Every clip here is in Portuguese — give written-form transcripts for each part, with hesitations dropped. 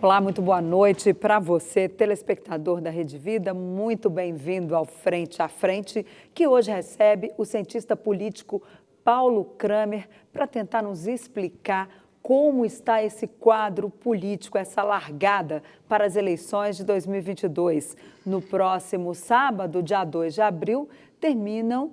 Olá, muito boa noite para você, telespectador da Rede Vida. Muito bem-vindo ao Frente a Frente, que hoje recebe o cientista político Paulo Kramer para tentar nos explicar como está esse quadro político, essa largada para as eleições de 2022. No próximo sábado, dia 2 de abril, termina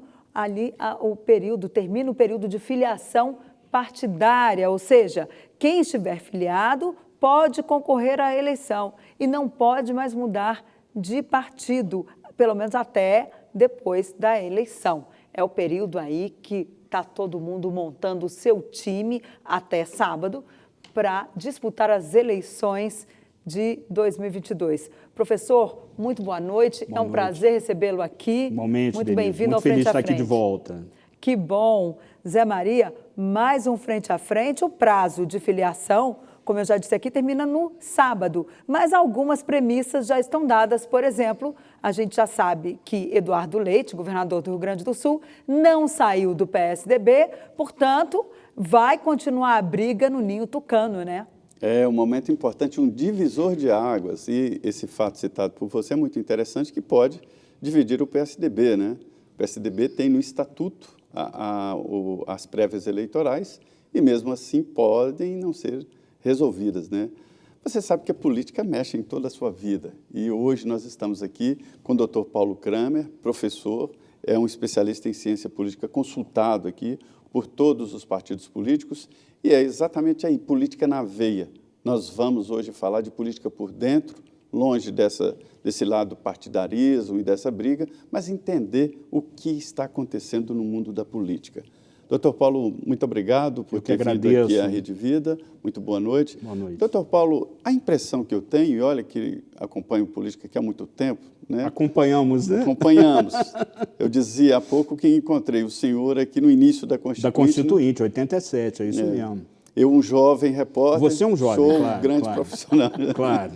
o período de filiação partidária, ou seja, quem estiver filiado pode concorrer à eleição e não pode mais mudar de partido, pelo menos até depois da eleição. É o período aí que está todo mundo montando o seu time até sábado para disputar as eleições de 2022. Professor, muito boa noite. Boa noite. Prazer recebê-lo aqui. Igualmente, muito Denise. bem-vindo ao Frente a Frente. Muito feliz de estar aqui de volta. Que bom. Zé Maria, mais um Frente a Frente. O prazo de filiação, como eu já disse aqui, termina no sábado, mas algumas premissas já estão dadas. Por exemplo, a gente já sabe que Eduardo Leite, governador do Rio Grande do Sul, não saiu do PSDB, portanto, vai continuar a briga no ninho tucano, né? É um momento importante, um divisor de águas, e esse fato citado por você é muito interessante, que pode dividir o PSDB, né? O PSDB tem no estatuto as prévias eleitorais e, mesmo assim, podem não ser resolvidas, né? Você sabe que a política mexe em toda a sua vida e hoje nós estamos aqui com o Dr. Paulo Kramer, professor, é um especialista em ciência política assim aqui por todos os partidos políticos e é exatamente aí, política na veia. Nós vamos hoje falar de política por dentro, longe desse lado partidarismo e dessa briga, mas entender o que está acontecendo no mundo da política. Doutor Paulo, muito obrigado por ter vindo aqui à Rede Vida. Muito boa noite. Boa noite. Doutor Paulo, a impressão que eu tenho, e olha que acompanho política aqui há muito tempo, né? Acompanhamos, né? Acompanhamos. Eu dizia há pouco que encontrei o senhor aqui no início da Constituinte. Da Constituinte, 87, é isso mesmo. Eu, um jovem repórter, você é um jovem, sou claro, um grande profissional. Claro.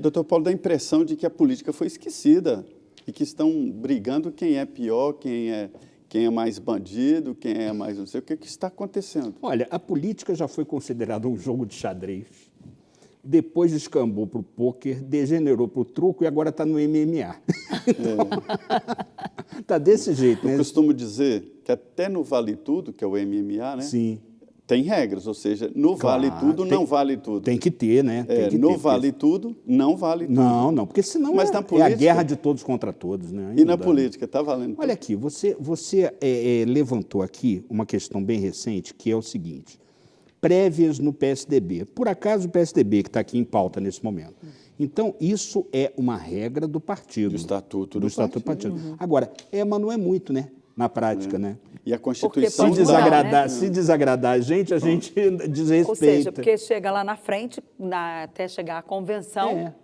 Doutor Paulo, dá a impressão de que a política foi esquecida e que estão brigando quem é pior, quem é mais bandido, quem é mais não sei o que está acontecendo. Olha, a política já foi considerada um jogo de xadrez, depois descambou para o pôquer, degenerou para o truco e agora está no MMA. Está desse jeito, né? Eu costumo dizer que até no Vale Tudo, que é o MMA, né? Sim. Tem regras, ou seja, no Vale Tudo não vale tudo. Tem que ter, né? No Vale Tudo não vale tudo. Não, porque senão mas na política, é a guerra de todos contra todos, né? E na política, está valendo tudo. Olha aqui, você levantou aqui uma questão bem recente, que é o seguinte, prévias no PSDB. Por acaso o PSDB, que está aqui em pauta nesse momento. Então, isso é uma regra do partido. Do estatuto do partido. Agora, mas não é muito, né? Na prática, né? E a Constituição... Se desagradar a gente desrespeita. Ou seja, porque chega lá na frente, até chegar à convenção,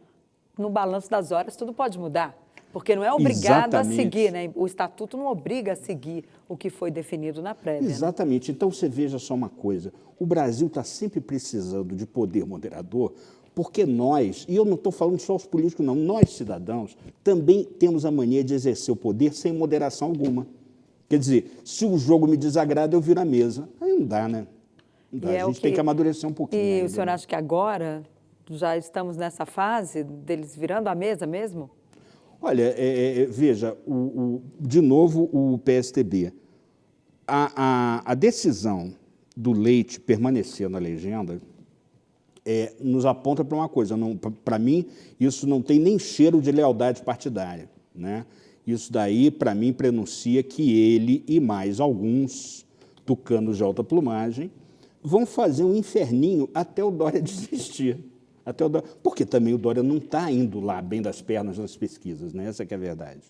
no balanço das horas, tudo pode mudar. Porque não é obrigado a seguir, né? O estatuto não obriga a seguir o que foi definido na prévia. Exatamente. Né? Então, você veja só uma coisa. O Brasil está sempre precisando de poder moderador, porque nós, e eu não estou falando só os políticos, não, nós, cidadãos, também temos a mania de exercer o poder sem moderação alguma. Quer dizer, se o jogo me desagrada, eu viro a mesa. Aí não dá, né? Não dá. A gente tem que amadurecer um pouquinho. E ainda, o senhor acha que agora já estamos nessa fase deles virando a mesa mesmo? Olha, veja, de novo o PSDB. A decisão do Leite permanecer na legenda nos aponta para uma coisa. Para mim, isso não tem nem cheiro de lealdade partidária, né? Isso daí, para mim, prenuncia que ele e mais alguns tucanos de alta plumagem vão fazer um inferninho até o Dória desistir. Porque também o Dória não está indo lá bem das pernas nas pesquisas, né? Essa que é a verdade.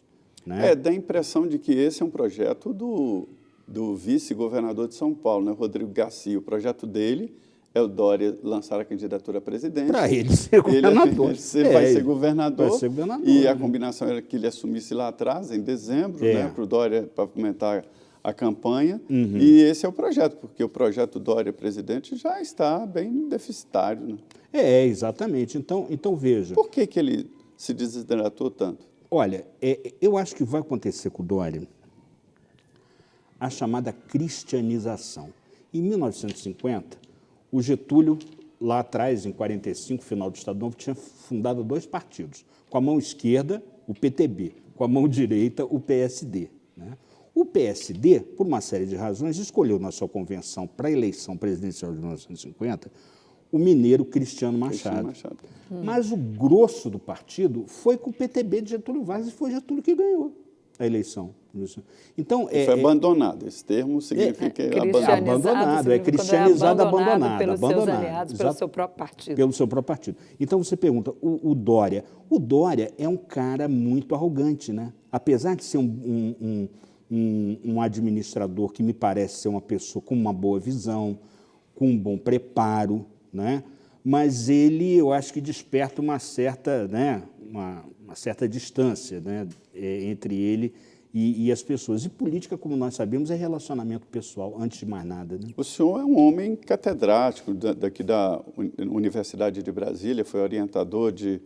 Né? Dá a impressão de que esse é um projeto do vice-governador de São Paulo, né? Rodrigo Garcia. O projeto dele é o Dória lançar a candidatura a presidente. Para ele ser governador. Vai ser governador. Vai ser governador. E a combinação era que ele assumisse lá atrás, em dezembro, né, para o Dória pavimentar a campanha. E esse é o projeto, porque o projeto Dória presidente já está bem deficitário. Né? Exatamente. Então, veja. Por que ele se desidratou tanto? Olha, eu acho que vai acontecer com o Dória a chamada cristianização. Em 1950, o Getúlio lá atrás, em 45, final do Estado Novo, tinha fundado 2 partidos. Com a mão esquerda, o PTB, com a mão direita, o PSD. Né? O PSD, por uma série de razões, escolheu na sua convenção para a eleição presidencial de 1950 o mineiro Cristiano Machado. Mas o grosso do partido foi com o PTB de Getúlio Vargas e foi Getúlio que ganhou a eleição. Então, foi abandonado. Esse termo significa abandonado. É cristianizado, abandonado. Pelos seus aliados, pelo seu próprio partido. Pelo seu próprio partido. Então, você pergunta, o Dória. O Dória é um cara muito arrogante, né? Apesar de ser um administrador que me parece ser uma pessoa com uma boa visão, com um bom preparo, né? Mas ele, eu acho que desperta uma certa, né, uma certa distância, né, entre ele e as pessoas. E política, como nós sabemos, é relacionamento pessoal, antes de mais nada. Né? O senhor é um homem catedrático daqui da Universidade de Brasília, foi orientador de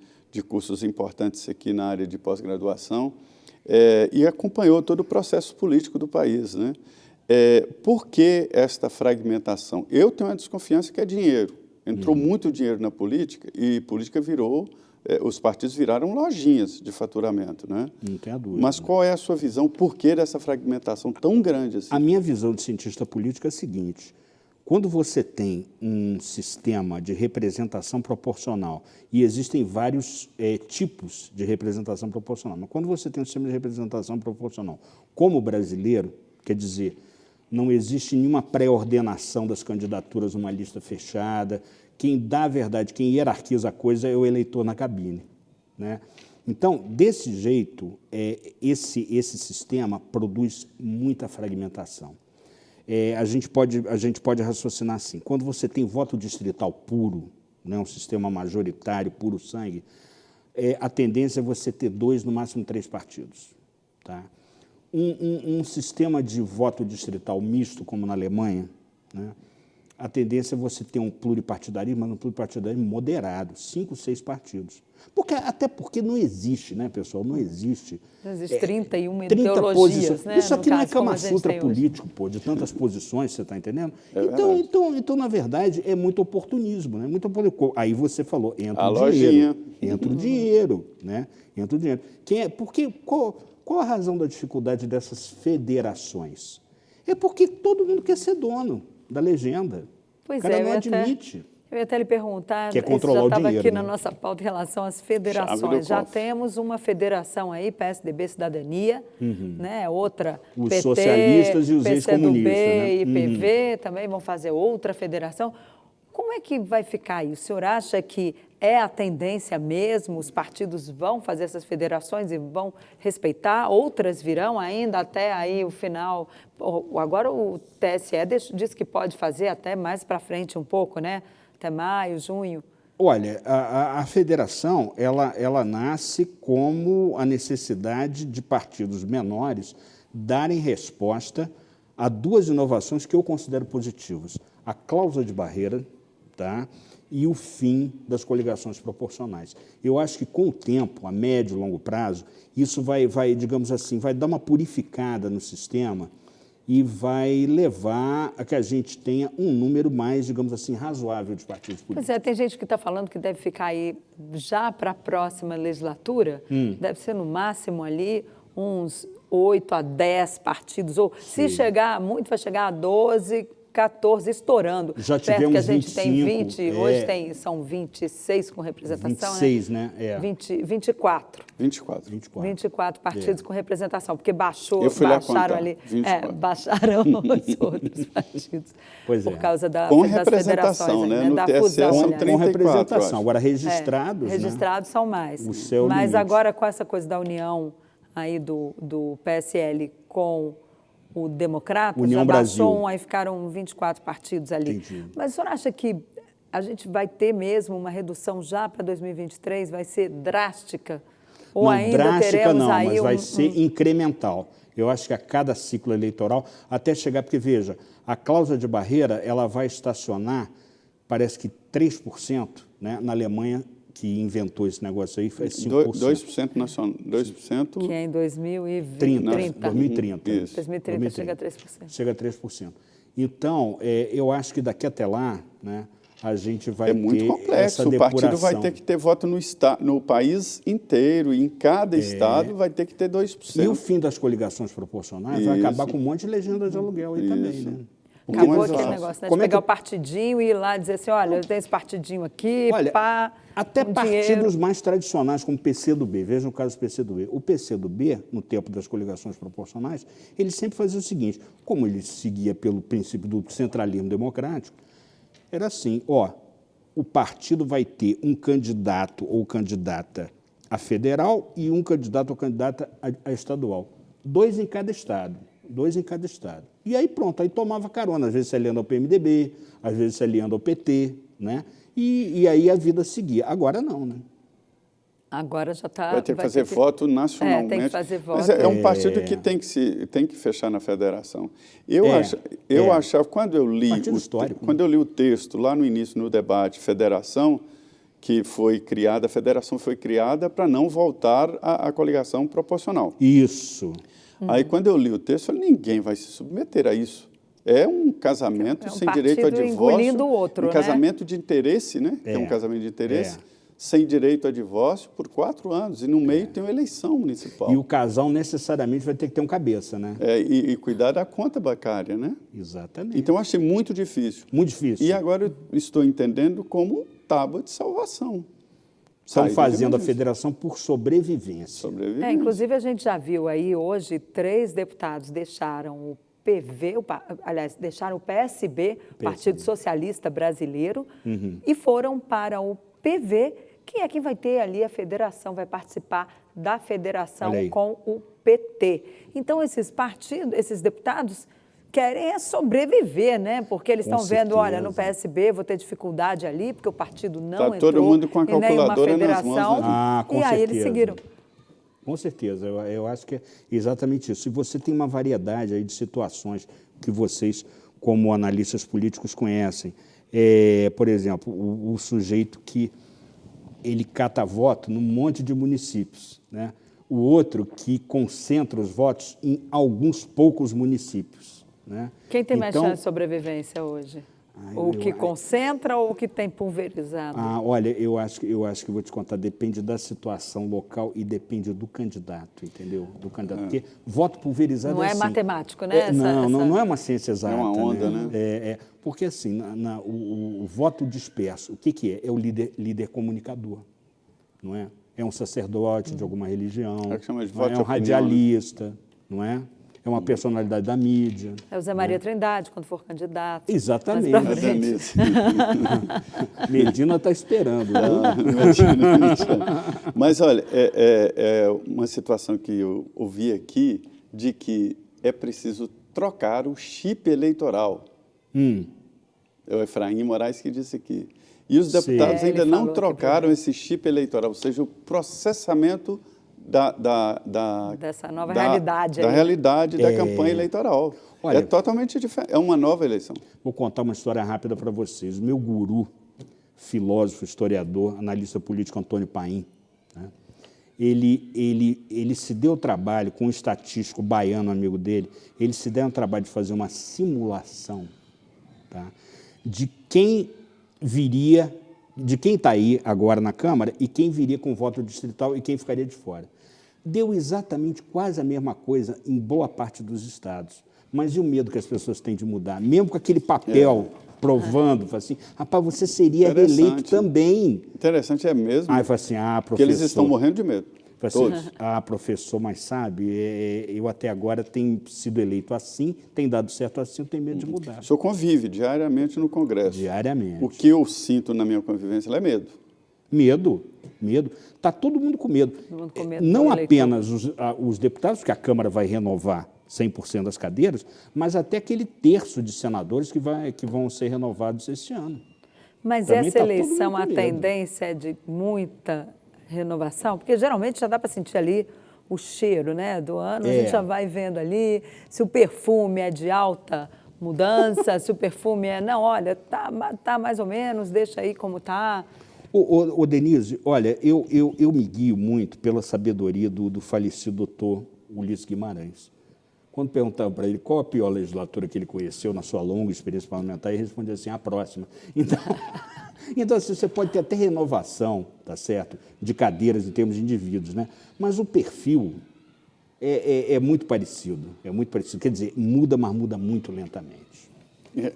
cursos importantes aqui na área de pós-graduação e acompanhou todo o processo político do país, né? Por que esta fragmentação? Eu tenho uma desconfiança que é dinheiro. Entrou muito dinheiro na política e política virou, os partidos viraram lojinhas de faturamento, né? Não tem a dúvida. Mas qual é a sua visão? Por que dessa fragmentação tão grande assim? A minha visão de cientista político é a seguinte: quando você tem um sistema de representação proporcional, e existem vários tipos de representação proporcional, mas quando você tem um sistema de representação proporcional como o brasileiro, quer dizer, não existe nenhuma pré-ordenação das candidaturas numa lista fechada. Quem dá a verdade, quem hierarquiza a coisa é o eleitor na cabine. Né? Então, desse jeito, esse sistema produz muita fragmentação. A gente pode raciocinar assim: quando você tem voto distrital puro, né, um sistema majoritário, puro sangue, a tendência é você ter 2, no máximo 3 partidos. Tá? Um sistema de voto distrital misto, como na Alemanha, né, a tendência é você ter um pluripartidarismo, mas um pluripartidarismo moderado, 5, 6 partidos. Até porque não existe, né, pessoal? Não existe. Não existe 31 ideologias. Posições, né? Isso aqui não é Kama Sutra político, pô, de tantas posições, você está entendendo? Então, na verdade, é muito oportunismo, né? Muito oportunismo. Aí você falou, entra o dinheiro. Entra o dinheiro, né? Entra o dinheiro. Qual a razão da dificuldade dessas federações? É porque todo mundo quer ser dono da legenda. Pois o cara não admite. Eu ia até lhe perguntar, quer controlar o dinheiro, já estava aqui né? na nossa pauta em relação às federações. Já temos uma federação aí, PSDB Cidadania, né? Outra os PT, socialistas e os ex-comunistas, né? e PV também vão fazer outra federação. Como é que vai ficar aí? O senhor acha que é a tendência mesmo? Os partidos vão fazer essas federações e vão respeitar? Outras virão ainda até aí o final? Agora o TSE diz que pode fazer até mais para frente um pouco, né? Até maio, junho. Olha, a federação, ela nasce como a necessidade de partidos menores darem resposta a 2 inovações que eu considero positivas: a cláusula de barreira, tá? E o fim das coligações proporcionais. Eu acho que, com o tempo, a médio e longo prazo, isso vai, digamos assim, vai dar uma purificada no sistema e vai levar a que a gente tenha um número mais, digamos assim, razoável de partidos políticos. Pois é, tem gente que está falando que deve ficar aí já para a próxima legislatura, deve ser no máximo ali uns 8 a 10 partidos, ou se chegar muito, vai chegar a 12, 14, estourando. Já tivemos que a gente 25, tem 20, hoje são 26 com representação, 26, né? 24. 24 partidos com representação, porque baixaram ali, baixaram os outros partidos. Pois por causa das representação, federações, né? No da TSE fusão. são 34, com representação. Agora, registrados, registrados são mais. O céu Mas limite. agora, com essa coisa da união aí do PSL com o Democrata, União já baixou Brasil. Aí ficaram 24 partidos ali. Entendi. Mas o senhor acha que a gente vai ter mesmo uma redução já para 2023? Vai ser drástica? Ou não, ainda drástica teremos não, aí mas vai ser incremental. Eu acho que a cada ciclo eleitoral, até chegar, porque veja, a cláusula de barreira, ela vai estacionar, parece que 3%, né? Na Alemanha, que inventou esse negócio aí, foi 5%. 2% nacional, 2%. Que é em 2030. 2030. Isso. 2030 chega a 3%. Chega a 3%. Então, eu acho que daqui até lá, né, a gente vai É muito ter complexo. essa O depuração. partido vai ter que ter voto no país inteiro, e em cada estado vai ter que ter 2%. E o fim das coligações proporcionais vai acabar com um monte de legenda de aluguel aí também, né? Porque Acabou não é aquele fácil. negócio, né? De Como é pegar que- o partidinho e ir lá dizer assim, olha, eu tenho esse partidinho aqui, Olha, pá, até com partidos dinheiro. mais tradicionais, como o PCdoB, vejam o caso do PCdoB. O PCdoB, no tempo das coligações proporcionais, ele sempre fazia o seguinte, como ele seguia pelo princípio do centralismo democrático, era assim, o partido vai ter um candidato ou candidata a federal e um candidato ou candidata a estadual. 2 em cada estado. 2 em cada estado. E aí pronto, aí tomava carona, às vezes se aliando ao PMDB, às vezes se aliando ao PT, né? E aí a vida seguia. Agora não, né? Agora já está... Vai ter que fazer voto nacionalmente. tem que fazer voto. Mas é um partido que tem que fechar na federação. Eu achava, quando eu li Partido histórico, quando eu li o texto lá no início, no debate, federação, que foi criada, a federação foi criada para não voltar à coligação proporcional. Isso. Aí, quando eu li o texto, eu falei, ninguém vai se submeter a isso. É um casamento É um sem direito a partido divórcio. engolindo o outro, um casamento de interesse, né? É um casamento de interesse, sem direito a divórcio por 4 anos. E no meio tem uma eleição municipal. E o casal necessariamente vai ter que ter um cabeça, né? E cuidar da conta bancária, né? Exatamente. Então, eu achei muito difícil. Muito difícil. E agora eu estou entendendo como tábua de salvação. Estão Saída fazendo a de federação por sobrevivência. sobrevivência. Inclusive, a gente já viu aí hoje 3 deputados deixaram o PV, aliás, deixaram o PSB, Partido Socialista Brasileiro, e foram para o PV, que é quem vai ter ali a federação, vai participar da federação Olha aí. com o PT. Então, esses partidos, esses deputados querem sobreviver, né? Porque eles Com estão vendo, olha, certeza. no PSB vou ter dificuldade ali, porque o partido não Tá entrou todo mundo com a em nenhuma calculadora nas federação. mãos, né? Com E aí certeza. eles seguiram. Com certeza, eu acho que é exatamente isso. E você tem uma variedade aí de situações que vocês, como analistas políticos, conhecem. Por exemplo, o sujeito que ele cata voto num monte de municípios, né? O outro que concentra os votos em alguns poucos municípios, né? Quem tem mais Então, chance de sobrevivência hoje? O que concentra ou o que tem pulverizado? Olha, eu acho que vou te contar, depende da situação local e depende do candidato, entendeu? Do candidato. Porque voto pulverizado Não é assim, matemático, né? Não é uma ciência exata. É uma onda, né? Porque assim, o voto disperso, o que é? É o líder comunicador, não é? É um sacerdote de alguma religião, É o que chama de não é? voto de Um opinião, radialista, não é? É uma personalidade da mídia. É o Zé Maria Trindade, quando for candidato. Exatamente. Mais pra Mas é frente. nisso. Medina está esperando. Né? Mas, olha, é uma situação que eu ouvi aqui de que é preciso trocar o chip eleitoral. É o Efraim Moraes que disse aqui. E os deputados ele ainda não falou que trocaram esse chip eleitoral, ou seja, o processamento Dessa nova realidade da aí, né? realidade da campanha eleitoral. Olha, é totalmente diferente. É uma nova eleição. Vou contar uma história rápida para vocês. O meu guru, filósofo, historiador, analista político Antônio Paim, né? Ele se deu o trabalho, com um estatístico baiano, amigo dele, ele se deu o trabalho de fazer uma simulação, tá? De quem viria, de quem está aí agora na Câmara e quem viria com voto distrital e quem ficaria de fora. Deu exatamente quase a mesma coisa em boa parte dos estados. Mas e o medo que as pessoas têm de mudar? Mesmo com aquele papel provando, fala assim, rapaz, você seria reeleito também. Interessante é mesmo. Aí fala assim, professor... Porque eles estão morrendo de medo. Assim, Todos. Professor, mas sabe, eu até agora tenho sido eleito assim, tem dado certo assim, eu tenho medo de mudar. O senhor convive diariamente no Congresso. Diariamente. O que eu sinto na minha convivência é medo. Medo. Está todo mundo com medo. mundo com medo Não do apenas os deputados, que a Câmara vai renovar 100% das cadeiras, mas até aquele terço de senadores que vão ser renovados esse ano. Mas Também essa tá todo eleição, mundo a com medo. tendência é de muita renovação? Porque geralmente já dá para sentir ali o cheiro, né, do ano, a gente já vai vendo ali se o perfume é de alta mudança, se o perfume é, não, olha, tá mais ou menos, deixa aí como tá. Ô Denise, olha, eu me guio muito pela sabedoria do falecido doutor Ulisses Guimarães. Quando perguntavam para ele qual a pior legislatura que ele conheceu na sua longa experiência parlamentar, ele respondia assim, a próxima. Então assim, você pode ter até renovação, tá certo, de cadeiras em termos de indivíduos, né? Mas o perfil é muito parecido, quer dizer, muda, mas muda muito lentamente.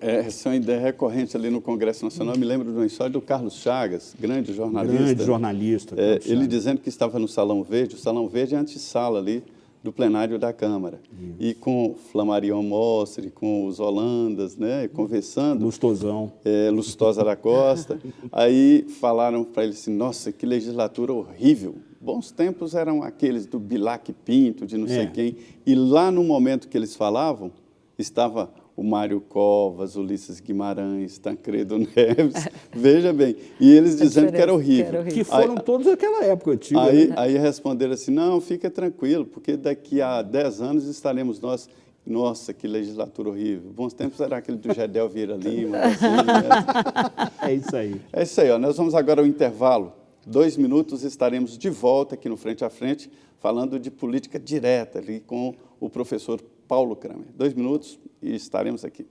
Essa é uma ideia recorrente ali no Congresso Nacional. Eu me lembro de uma história do Carlos Chagas, grande jornalista. Grande jornalista. Ele dizendo que estava no Salão Verde. O Salão Verde é a antessala ali do plenário da Câmara. E com Flammarion Mostre, com os holandas, né, conversando. Lustosão. Lustosa da Costa. Aí falaram para ele assim, nossa, que legislatura horrível. Bons tempos eram aqueles do Bilac Pinto, de não sei quem. E lá no momento que eles falavam, estava o Mário Covas, Ulisses Guimarães, Tancredo Neves, veja bem, e eles dizendo que era horrível. Que foram todos daquela época antiga. Aí responderam assim, não, fica tranquilo, porque daqui a 10 anos estaremos nós. Nossa, que legislatura horrível. Bons tempos era aquele do Gedel Vieira Lima. Assim, né? É isso aí. É isso aí, ó. Nós vamos agora ao intervalo. 2 minutos estaremos de volta aqui no Frente a Frente, falando de política direta ali com o professor Paulo Kramer. 2 minutos e estaremos aqui.